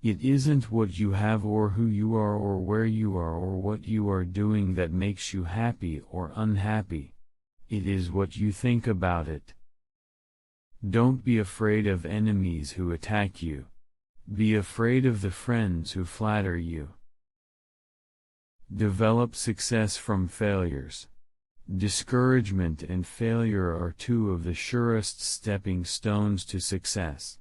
It isn't what you have or who you are or where you are or what you are doing that makes you happy or unhappy. It is what you think about it. Don't be afraid of enemies who attack you. Be afraid of the friends who flatter you. Develop success from failures. Discouragement and failure are two of the surest stepping stones to success.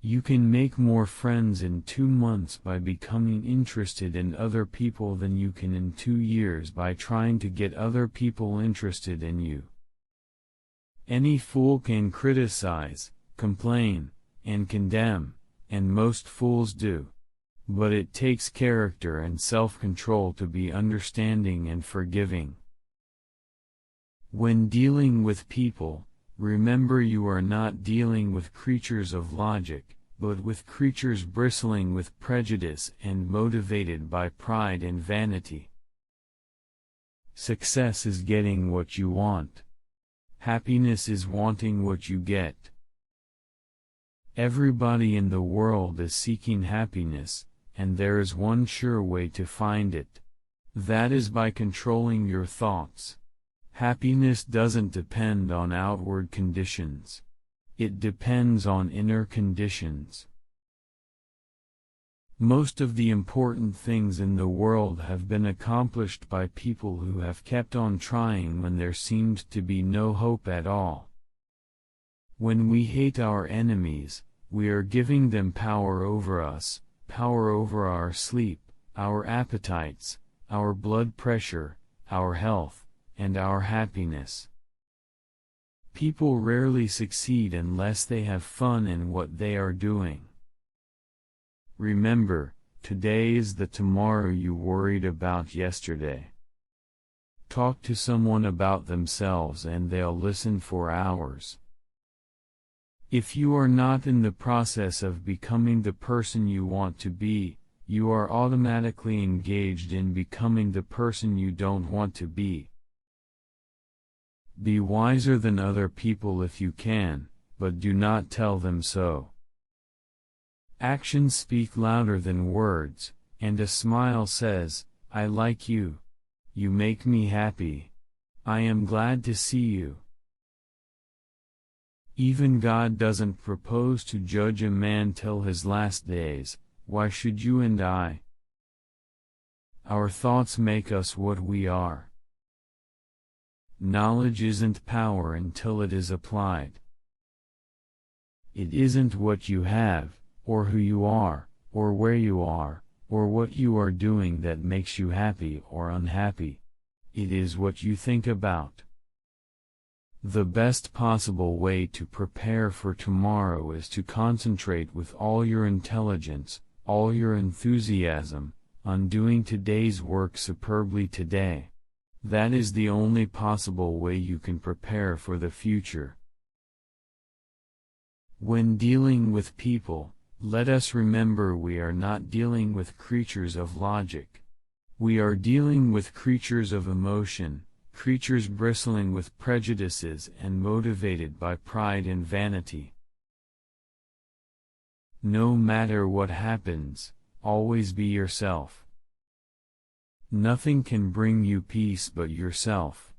You can make more friends in 2 months by becoming interested in other people than you can in 2 years by trying to get other people interested in you. Any fool can criticize, complain, and condemn, and most fools do. But it takes character and self-control to be understanding and forgiving. When dealing with people, remember you are not dealing with creatures of logic, but with creatures bristling with prejudice and motivated by pride and vanity. Success is getting what you want. Happiness is wanting what you get. Everybody in the world is seeking happiness, and there is one sure way to find it. That is by controlling your thoughts. Happiness doesn't depend on outward conditions. It depends on inner conditions. Most of the important things in the world have been accomplished by people who have kept on trying when there seemed to be no hope at all. When we hate our enemies, we are giving them power over us, power over our sleep, our appetites, our blood pressure, our health, and our happiness. People rarely succeed unless they have fun in what they are doing. Remember, today is the tomorrow you worried about yesterday. Talk to someone about themselves and they'll listen for hours. If you are not in the process of becoming the person you want to be, you are automatically engaged in becoming the person you don't want to be. Be wiser than other people if you can, but do not tell them so. Actions speak louder than words, and a smile says, "I like you. You make me happy. I am glad to see you." Even God doesn't propose to judge a man till his last days, why should you and I? Our thoughts make us what we are. Knowledge isn't power until it is applied. It isn't what you have, or who you are, or where you are, or what you are doing that makes you happy or unhappy. It is what you think about. The best possible way to prepare for tomorrow is to concentrate with all your intelligence, all your enthusiasm, on doing today's work superbly today. That is the only possible way you can prepare for the future. When dealing with people, let us remember we are not dealing with creatures of logic. We are dealing with creatures of emotion, creatures bristling with prejudices and motivated by pride and vanity. No matter what happens, always be yourself. Nothing can bring you peace but yourself.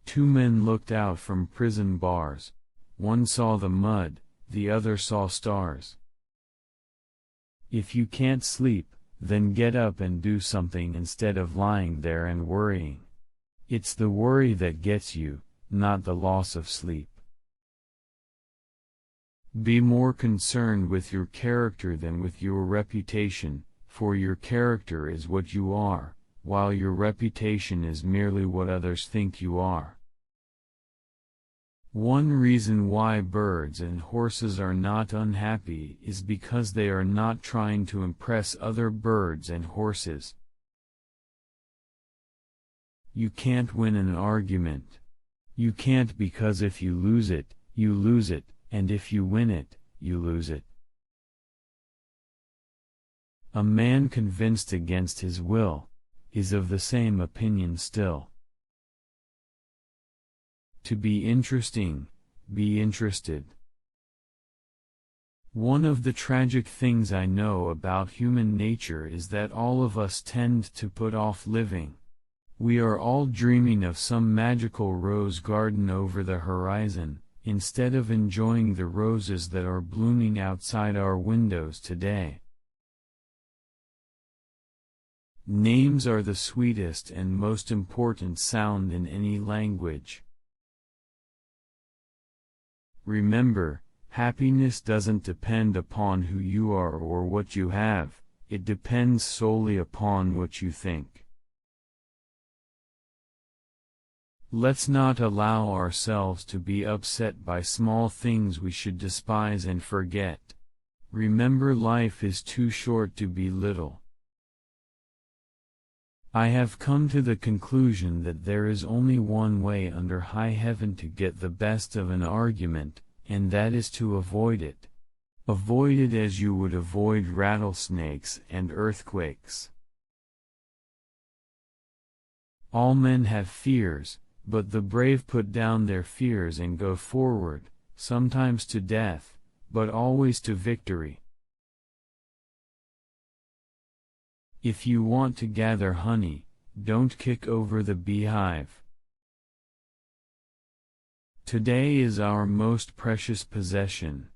2 men looked out from prison bars. One saw the mud, the other saw stars. If you can't sleep, then get up and do something instead of lying there and worrying. It's the worry that gets you, not the loss of sleep. Be more concerned with your character than with your reputation, for your character is what you are, while your reputation is merely what others think you are. One reason why birds and horses are not unhappy is because they are not trying to impress other birds and horses. You can't win an argument. You can't, because if you lose it, and if you win it, you lose it. A man convinced against his will is of the same opinion still. To be interesting, be interested. One of the tragic things I know about human nature is that all of us tend to put off living. We are all dreaming of some magical rose garden over the horizon, instead of enjoying the roses that are blooming outside our windows today. Names are the sweetest and most important sound in any language. Remember, happiness doesn't depend upon who you are or what you have, it depends solely upon what you think. Let's not allow ourselves to be upset by small things we should despise and forget. Remember, life is too short to be little. I have come to the conclusion that there is only one way under high heaven to get the best of an argument, and that is to avoid it. Avoid it as you would avoid rattlesnakes and earthquakes. All men have fears, but the brave put down their fears and go forward, sometimes to death, but always to victory. If you want to gather honey, don't kick over the beehive. Today is our most precious possession.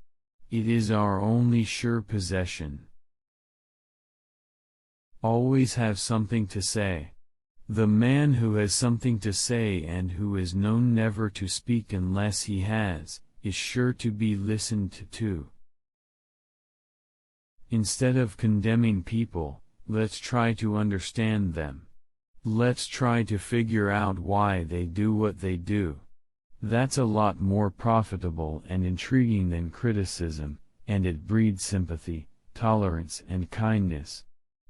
It is our only sure possession. Always have something to say. The man who has something to say and who is known never to speak unless he has, is sure to be listened to. Instead of condemning people, let's try to understand them. Let's try to figure out why they do what they do. That's a lot more profitable and intriguing than criticism, and it breeds sympathy, tolerance and kindness.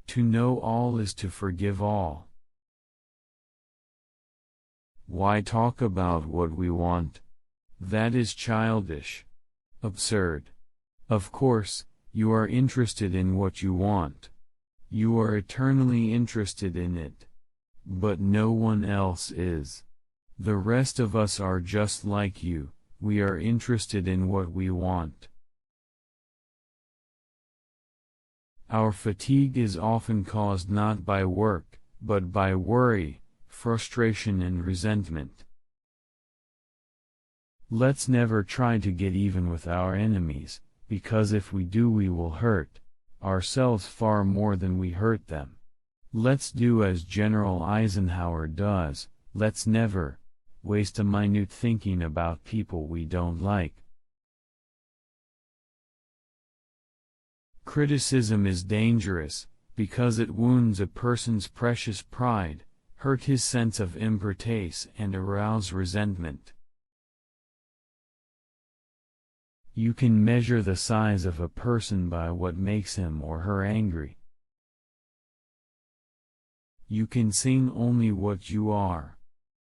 To know all is to forgive all. Why talk about what we want? That is childish. Absurd. Of course, you are interested in what you want. You are eternally interested in it. But no one else is. The rest of us are just like you, we are interested in what we want. Our fatigue is often caused not by work, but by worry, frustration and resentment. Let's never try to get even with our enemies, because if we do we will hurt ourselves far more than we hurt them. Let's do as General Eisenhower does, let's never waste a minute thinking about people we don't like. Criticism is dangerous, because it wounds a person's precious pride, hurt his sense of importance and arouse resentment. You can measure the size of a person by what makes him or her angry. You can sing only what you are.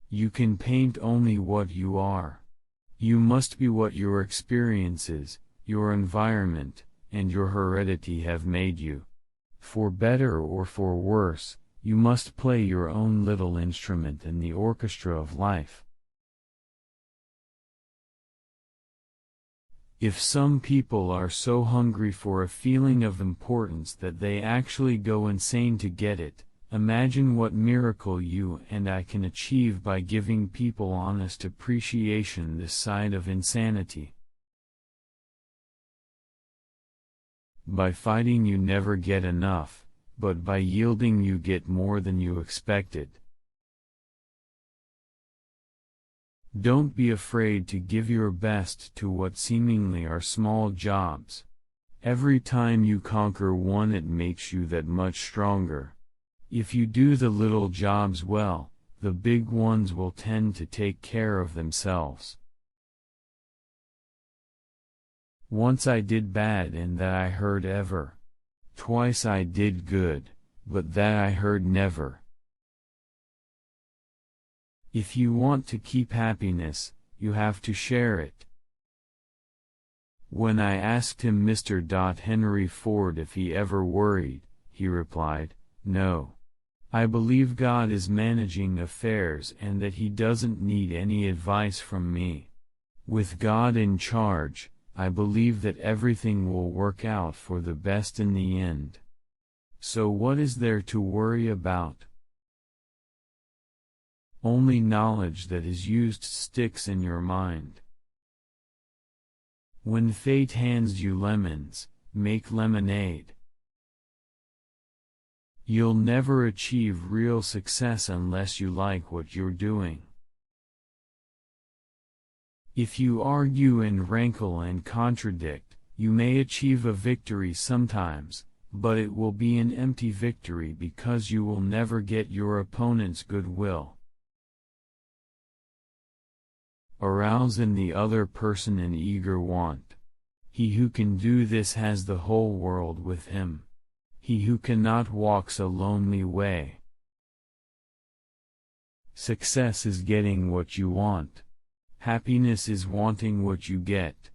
You can paint only what you are. You must be what your experiences, your environment, and your heredity have made you. For better or for worse, you must play your own little instrument in the orchestra of life. If some people are so hungry for a feeling of importance that they actually go insane to get it, imagine what miracle you and I can achieve by giving people honest appreciation this side of insanity. By fighting you never get enough, but by yielding you get more than you expected. Don't be afraid to give your best to what seemingly are small jobs. Every time you conquer one it makes you that much stronger. If you do the little jobs well, the big ones will tend to take care of themselves. Once I did bad and that I heard ever. Twice I did good, but that I heard never. If you want to keep happiness, you have to share it. When I asked him Mr. Henry Ford if he ever worried, he replied, "No. I believe God is managing affairs and that he doesn't need any advice from me. With God in charge, I believe that everything will work out for the best in the end. So what is there to worry about? Only knowledge that is used sticks in your mind. When fate hands you lemons, make lemonade. You'll never achieve real success unless you like what you're doing. If you argue and rankle and contradict, you may achieve a victory sometimes, but it will be an empty victory because you will never get your opponent's goodwill. Arouse in the other person an eager want. He who can do this has the whole world with him. He who cannot walks a lonely way. Success is getting what you want. Happiness is wanting what you get.